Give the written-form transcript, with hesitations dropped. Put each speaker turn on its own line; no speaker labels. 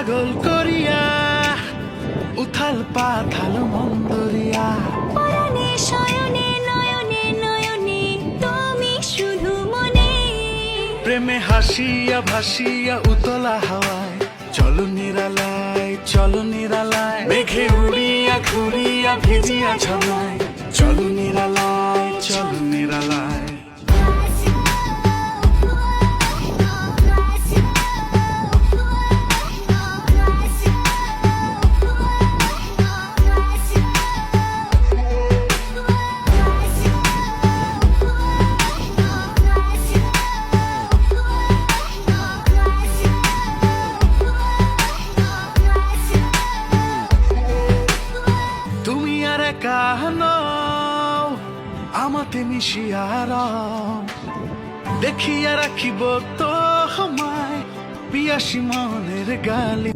পাগল করিয়া উথাল পাথাল মন্দরিয়া
পরাণে শয়নে নয়নে নয়নে তুমি শুধু মনে।
প্রেমে হাসিয়া ভাসিয়া উতলা হাওয়ায় চলো নিরালায় চলো নিরালায় মেঘে উড়িয়া ঘুরিয়া ভিজিয়া ঝলায় চলো নিরালায় চলো নিরালায়। তুমি আর একা নও আমাতে মিশিয়ার দেখিয়া রাখিব তো আমায় পিয়াসী মনের গালি।